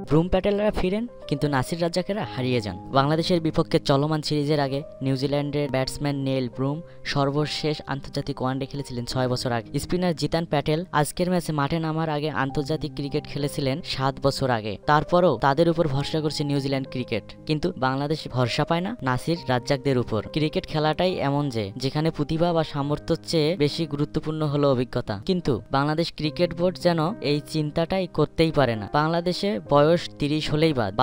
ব্রুম প্যাটেলরা ফিরেন, কিন্তু নাসির রাজ্জাকেরা হারিয়ে যান। বাংলাদেশের বিপক্ষে চলমান সিরিজের আগে নিউজিল্যান্ডের ব্যাটসম্যান নেইল ব্রুম সর্বশেষ আন্তর্জাতিক ওয়ানডে খেলেছিলেন 6 বছর আগে। স্পিনার জিতান প্যাটেল আজকের ম্যাচে মাঠে নামার আগে আন্তর্জাতিক ক্রিকেট খেলেছিলেন 7 বছর আগে। তারপরও তাদের উপর ভরসা করছে নিউজিল্যান্ড ক্রিকেট, কিন্তু বাংলাদেশ ভরসা পায় না নাসির রাজ্জাকদের উপর। ক্রিকেট খেলাটাই এমন যেখানে প্রতিভা বা সামর্থ্যের চেয়ে বেশি গুরুত্বপূর্ণ হলো অভিজ্ঞতা। কিন্তু বাংলাদেশ ক্রিকেট বোর্ড যেন এই চিন্তাটাই করতেই পারে না। বাংলাদেশে বয়স 30 হলেই বাদ,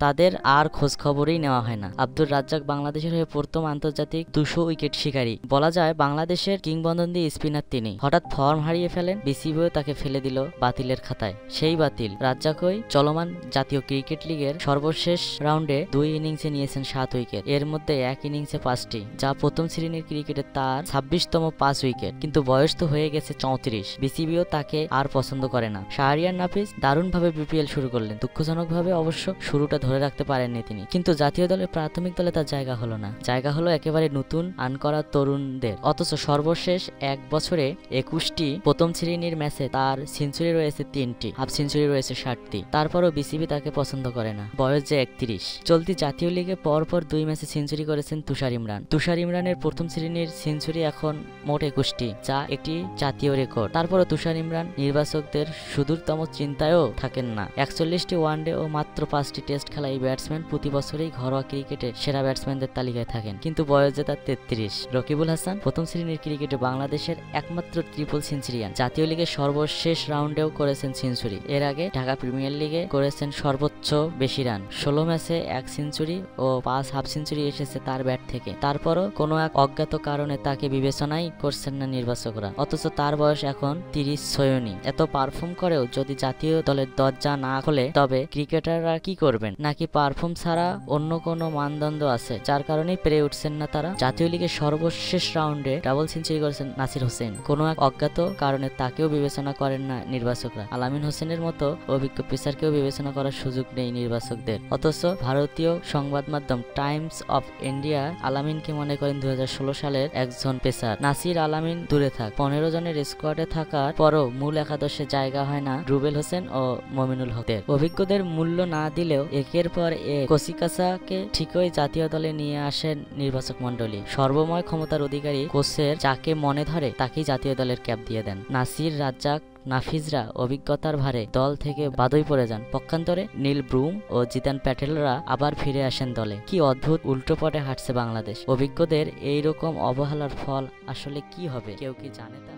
তাদের আর খোঁজ খবরই নেওয়া হয় না। আব্দুর রাজ্জাক বাংলাদেশের হয়ে প্রথম আন্তর্জাতিক 200 উইকেট শিকারী, বলা যায় বাংলাদেশের কিংবদন্তি স্পিনার তিনি। হঠাৎ ফর্ম হারিয়ে ফেলেন, বিসিবিও তাকে ফেলে দিল বাতিলের খাতায়। সেই বাতিল রাজ্জাকই চলমান জাতীয় ক্রিকেট লিগের সর্বশেষ রাউন্ডে 2 ইনিংসে নিয়েছেন 7 উইকেট, এর মধ্যে 1 ইনিংসে 5টি, যা প্রথম শ্রেণীর ক্রিকেটে তার 26তম 5 উইকেট। কিন্তু বয়স তো হয়ে গেছে 34, বিসিবিও তাকে আর পছন্দ করে না। শাহরিয়ার নাফিস দারুণভাবে বিপিএল শুরু করলেন, দুঃখজনকভাবে অবশ্য শুরুটা ধরে রাখতে পারেননি তিনি। কিন্তু জাতীয় দলের প্রাথমিক দলে তার জায়গা হলো না, জায়গা হলো একেবারে নতুন আনকরা তরুণদের। অথচ সর্বশেষ 1 বছরে 21টি প্রথম শ্রেণীর ম্যাচে তার সেঞ্চুরি রয়েছে 3টি, হাফ সেঞ্চুরি রয়েছে 60টি। তারপরও বিসিবি তাকে পছন্দ করে না, বয়স যে 31। চলতি জাতীয় লিগে পরপর 2 ম্যাচে সেঞ্চুরি করেছেন তুষার ইমরান। তুষার ইমরানের প্রথম শ্রেণীর সেঞ্চুরি এখন মোট 21টি, যা একটি জাতীয় রেকর্ড। তারপরও তুষার ইমরান নির্বাচকদের সুদূরতম চিন্তায়ও থাকেন না। 41টি ওয়ানডে ও মাত্র 5টি টেস্ট খেলা এই ব্যাটসম্যান প্রতি বছরই ঘরোয়া ক্রিকেটে সেরা ব্যাটসম্যানদের তালিকায় থাকেন, কিন্তু বয়স যে তার 33। রকিবুল হাসান প্রথম শ্রেণীর ক্রিকেটে বাংলাদেশের একমাত্র ট্রিপল সেঞ্চুরিয়ান, জাতীয় লিগের সর্বশেষ রাউন্ডেও করেছেন সেঞ্চুরি। এর আগে ঢাকা প্রিমিয়ার লিগে করেছেন সর্বোচ্চ বেশি রান, 16 ম্যাচে 1 সেঞ্চুরি ও 5 হাফ সেঞ্চুরি এসেছে তার ব্যাট থেকে। তারপরও কোনো এক অজ্ঞাত কারণে তাকে বিবেচনাই করছেন না নির্বাচকরা, অথচ তার বয়স এখন 30 ছয়নি। এত পারফর্ম করেও যদি জাতীয় দলের দরজা না খোলে, তবে ক্রিকেটাররা কি করবেন? নাকি পারফর্ম ছাড়া অন্য কোনো মানদণ্ড আছে, যার কারণেই পেরে উঠছেন না তারা? জাতীয় লিগের সর্বশেষ রাউন্ডে ডাবল সেঞ্চুরি করেছেন নাসির হোসেন, কোনো এক অজ্ঞাত কারণে তাকেও বিবেচনা করেন না নির্বাচকরা। আলামিন হোসেনের মতো অভিজ্ঞ পেসারকেও বিবেচনা করার সুযোগ নেই নির্বাচকদের। অথচ ভারতীয় সংবাদ মাধ্যম টাইমস অফ ইন্ডিয়া আলামিনকে মনে করেন 2016 সালের একজন পেসার। নাসির আলামিন দূরে থাক, 15 জনের স্কোয়াডে থাকার পরও মূল একাদশে জায়গা হয় না রুবেল হোসেন ও মমিনুল হকের। অভিজ্ঞদের মূল্য না দিলেও একের পর এক কচিকাচাকে ঠিকই জাতীয় দলে নিয়ে আসেন নির্বাচক মন্ডলী। সর্বময় ক্ষমতার অধিকারী কোচের যাকে মনে ধরে তাকেই জাতীয় দলের ক্যাপ দিয়ে দেন। নাসির রাজ্জাক নাফিজরা অভিজ্ঞতার ভারে দল থেকে বাদই পড়ে যান। পক্ষান্তরে নীল ব্রুম ও জিতান প্যাটেলরা আবার ফিরে আসেন দলে। কি অদ্ভুত উল্টো পটে হাঁটছে বাংলাদেশ। অভিজ্ঞদের এইরকম অবহেলার ফল আসলে কি হবে, কেউ কি জানে তা?